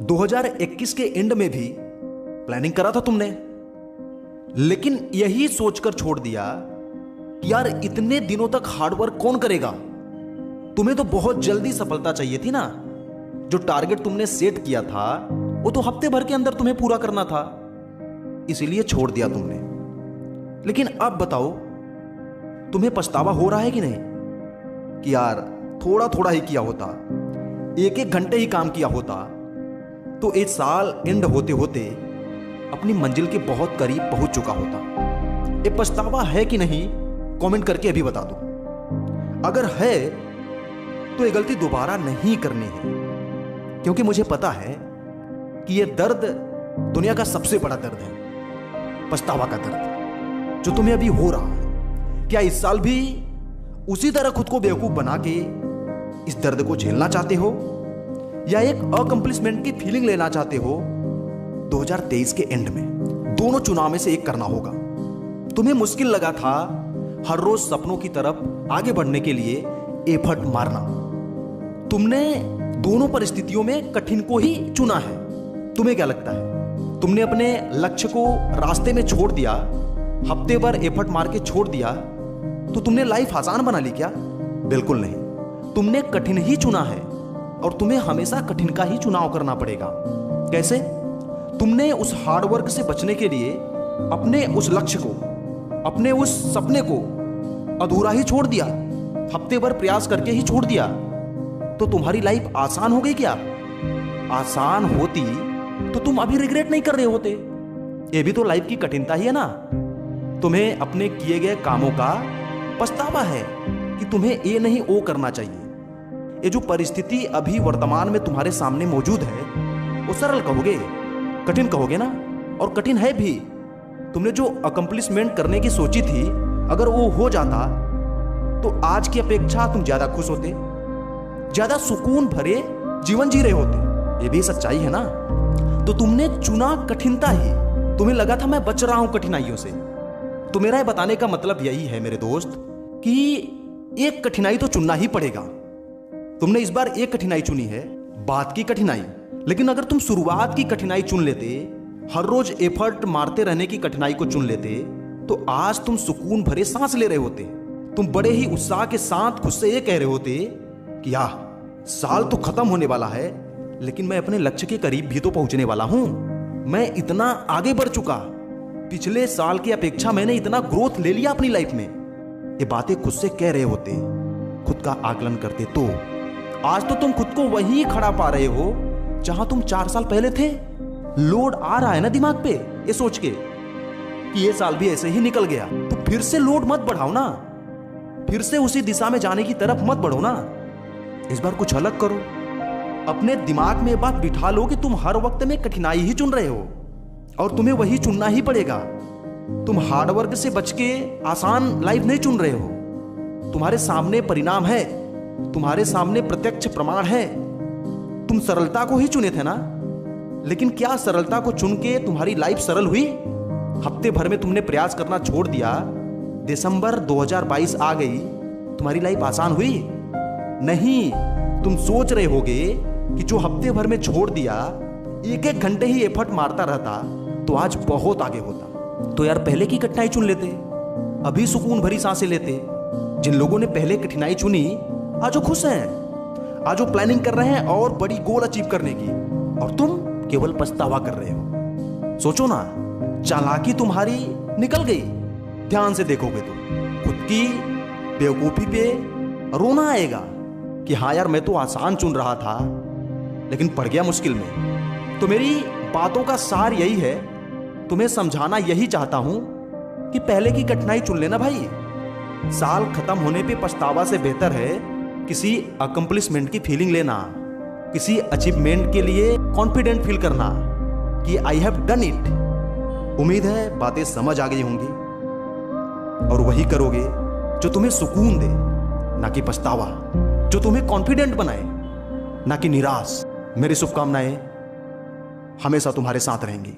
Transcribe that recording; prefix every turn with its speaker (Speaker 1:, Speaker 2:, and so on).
Speaker 1: 2021 के एंड में भी प्लानिंग करा था तुमने, लेकिन यही सोचकर छोड़ दिया कि यार इतने दिनों तक हार्डवर्क कौन करेगा। तुम्हें तो बहुत जल्दी सफलता चाहिए थी ना। जो टारगेट तुमने सेट किया था वो तो हफ्ते भर के अंदर तुम्हें पूरा करना था, इसीलिए छोड़ दिया तुमने। लेकिन अब बताओ, तुम्हें पछतावा हो रहा है कि नहीं कि यार थोड़ा थोड़ा ही किया होता, एक एक घंटे ही काम किया होता तो एक साल एंड होते होते अपनी मंजिल के बहुत करीब पहुंच चुका होता। ये पछतावा है कि नहीं कमेंट करके अभी बता दो। अगर है तो ये गलती दोबारा नहीं करनी है, क्योंकि मुझे पता है कि ये दर्द दुनिया का सबसे बड़ा दर्द है, पछतावा का दर्द जो तुम्हें अभी हो रहा है। क्या इस साल भी उसी तरह खुद को बेवकूफ बना के इस दर्द को झेलना चाहते हो, या एक अकम्प्लिशमेंट की फीलिंग लेना चाहते हो? 2023 के एंड में दोनों चुनाव में से एक करना होगा। तुम्हें मुश्किल लगा था हर रोज सपनों की तरफ आगे बढ़ने के लिए एफर्ट मारना। तुमने दोनों परिस्थितियों में कठिन को ही चुना है। तुम्हें क्या लगता है, तुमने अपने लक्ष्य को रास्ते में छोड़ दिया, हफ्ते भर एफर्ट मार के छोड़ दिया तो तुमने लाइफ आसान बना ली क्या? बिल्कुल नहीं। तुमने कठिन ही चुना है और तुम्हें हमेशा कठिन का ही चुनाव करना पड़ेगा। कैसे? तुमने उस हार्डवर्क से बचने के लिए अपने उस लक्ष्य को, अपने उस सपने को अधूरा ही छोड़ दिया, हफ्ते भर प्रयास करके ही छोड़ दिया। तो तुम्हारी लाइफ आसान हो गई क्या? आसान होती तो तुम अभी रिग्रेट नहीं कर रहे होते। ये भी तो लाइफ की कठिनता ही है ना। तुम्हें अपने किए गए कामों का पछतावा है कि तुम्हें ये नहीं वो करना चाहिए। ये जो परिस्थिति अभी वर्तमान में तुम्हारे सामने मौजूद है वो सरल कहोगे, कठिन कहोगे ना? और कठिन है भी। तुमने जो अकम्प्लिशमेंट करने की सोची थी, अगर वो हो जाता तो आज की अपेक्षा तुम ज्यादा खुश होते, ज्यादा सुकून भरे जीवन जी रहे होते। ये भी सच्चाई है ना। तो तुमने चुना कठिनता ही। तुम्हें लगा था मैं बच रहा हूं कठिनाइयों से। तो मेरा ये बताने का मतलब यही है मेरे दोस्त कि एक कठिनाई तो चुनना ही पड़ेगा। तुमने इस बार एक कठिनाई चुनी है, बात की कठिनाई। लेकिन अगर तुम शुरुआत की कठिनाई चुन लेते, हर रोज एफर्ट मारते रहने की कठिनाई को चुन लेते, तो आज तुम सुकून भरे सांस ले रहे होते। तुम बड़े ही उत्साह के साथ खुद से ये कह रहे होते कि यार साल तो खत्म होने वाला है, लेकिन मैं अपने लक्ष्य के करीब भी तो पहुंचने वाला हूं। मैं इतना आगे बढ़ चुका, पिछले साल की अपेक्षा मैंने इतना ग्रोथ ले लिया अपनी लाइफ में। ये बातें खुद से कह रहे होते, खुद का आकलन करते, तो आज तो तुम खुद को वहीं खड़ा पा रहे हो जहां तुम 4 साल पहले थे। लोड आ रहा है ना दिमाग पे ये सोच के कि ये साल भी ऐसे ही निकल गया, तो फिर से लोड मत बढ़ाओ ना, फिर से उसी दिशा में जाने की तरफ मत बढ़ो ना। इस बार कुछ अलग करो। अपने दिमाग में बात बिठा लो कि तुम हर वक्त में कठिनाई ही चुन रहे हो और तुम्हें वही चुनना ही पड़ेगा। तुम हार्डवर्क से बच के आसान लाइफ नहीं चुन रहे हो। तुम्हारे सामने परिणाम है, तुम्हारे सामने प्रत्यक्ष प्रमाण है। तुम सरलता को ही चुने थे ना। लेकिन क्या सरलता को चुन के तुम्हारी लाइफ सरल हुई? हफ्ते भर में तुमने प्रयास करना छोड़ दिया, दिसंबर 2022 आ गई, तुम्हारी लाइफ आसान हुई? नहीं। तुम सोच रहे होगे कि जो हफ्ते भर में छोड़ दिया, एक एक घंटे ही एफर्ट मारता रहता तो आज बहुत आगे होता। तो यार पहले की कठिनाई चुन लेते, अभी सुकून भरी सांसें लेते। जिन लोगों ने पहले कठिनाई चुनी आज वो खुश हैं, आज वो प्लानिंग कर रहे हैं और बड़ी गोल अचीव करने की, और तुम केवल पछतावा कर रहे हो। सोचो ना, चालाकी तुम्हारी निकल गई। ध्यान से देखोगे तो खुद की बेवकूफी पे रोना आएगा कि हाँ यार मैं तो आसान चुन रहा था लेकिन पड़ गया मुश्किल में। तो मेरी बातों का सार यही है, तुम्हें समझाना यही चाहता हूं कि पहले की कठिनाई चुन लेना भाई। साल खत्म होने पे पछतावा से बेहतर है किसी अकम्प्लिशमेंट की फीलिंग लेना, किसी अचीवमेंट के लिए कॉन्फिडेंट फील करना कि आई हैव डन इट। उम्मीद है बातें समझ आ गई होंगी और वही करोगे जो तुम्हें सुकून दे, ना कि पछतावा, जो तुम्हें कॉन्फिडेंट बनाए, ना कि निराश। मेरी शुभकामनाएं हमेशा तुम्हारे साथ रहेंगी।